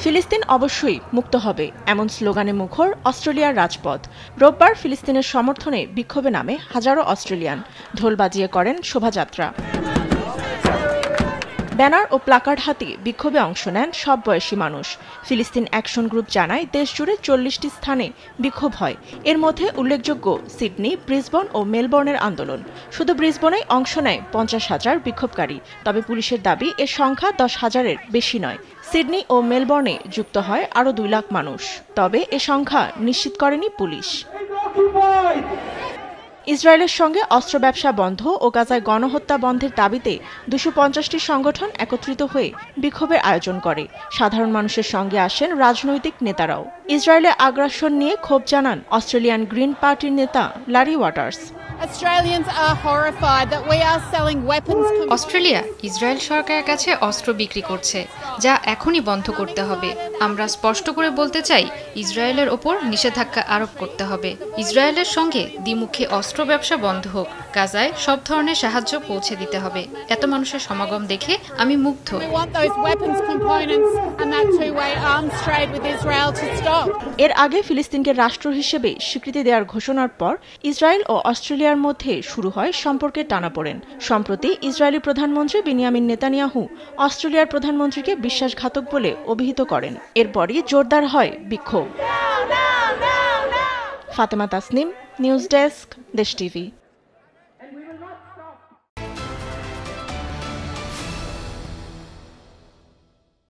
ফিলিস্তিন অবশ্যই মুক্ত হবে এমন স্লোগানে মুখর অস্ট্রেলিয়ার রাজপথ। রোববার ফিলিস্তিনের সমর্থনে বিক্ষোভে নামে হাজারো অস্ট্রেলিয়ান, ঢোল বাজিয়ে করেন শোভাযাত্রা। ব্যানার ও প্লাকার্ড হাতে বিক্ষোভে অংশ নেন সব বয়সী মানুষ। ফিলিস্তিন অ্যাকশন গ্রুপ জানায় দেশজুড়ে 40টি স্থানে বিক্ষোভ হয়। এর মধ্যে উল্লেখযোগ্য সিডনি, ব্রিসবন ও মেলবোর্নের আন্দোলন। শুধু ব্রিসবনেই অংশ নেয় 50,000 বিক্ষোভকারী। তবে পুলিশের দাবি এর সংখ্যা 10,000-এর বেশি নয়। সিডনি ও মেলবোর্নে যুক্ত হয় আরও 2 লাখ মানুষ। তবে এ সংখ্যা নিশ্চিত করেনি পুলিশ। ইসরায়েলের সঙ্গে অস্ত্র ব্যবসা বন্ধ ও গাজায় গণহত্যা বন্ধের দাবিতে 250টি সংগঠন একত্রিত হয়ে বিক্ষোভের আয়োজন করে। সাধারণ মানুষের সঙ্গে আসেন রাজনৈতিক নেতারাও। ইসরায়েলে আগ্রাসন নিয়ে ক্ষোভ জানান অস্ট্রেলিয়ান গ্রিন পার্টির নেতা লারি ওয়াটার্স। অস্ট্রেলিয়া ইসরায়েল সরকারের কাছে অস্ত্র বিক্রি করছে, যা এখনই বন্ধ করতে হবে। আমরা স্পষ্ট করে বলতে চাই, ইসরায়েলের ওপর নিষেধাজ্ঞা আরোপ করতে হবে। ইসরায়েলের সঙ্গে দ্বিমুখী অস্ত্র ব্যবসা বন্ধ হোক। গাজায় সব ধরনের সাহায্য পৌঁছে দিতে হবে। এত মানুষের সমাগম দেখে আমি মুগ্ধ। এর আগে ফিলিস্তিনকে রাষ্ট্র হিসেবে স্বীকৃতি দেওয়ার ঘোষণার পর ইসরায়েল ও অস্ট্রেলিয়ার মধ্যে শুরু হয় সম্পর্কের টানাপোড়েন। সম্প্রতি ইসরায়েলি প্রধানমন্ত্রী বেনিয়ামিন নেতানিয়াহু অস্ট্রেলিয়ার প্রধানমন্ত্রীকে বিশ্বাসঘাতক বলে অভিহিত করেন। এরপরই জোরদার হয় বিক্ষোভ। ফাতেমা তাসনিম, নিউজ ডেস্ক, দেশ টিভি।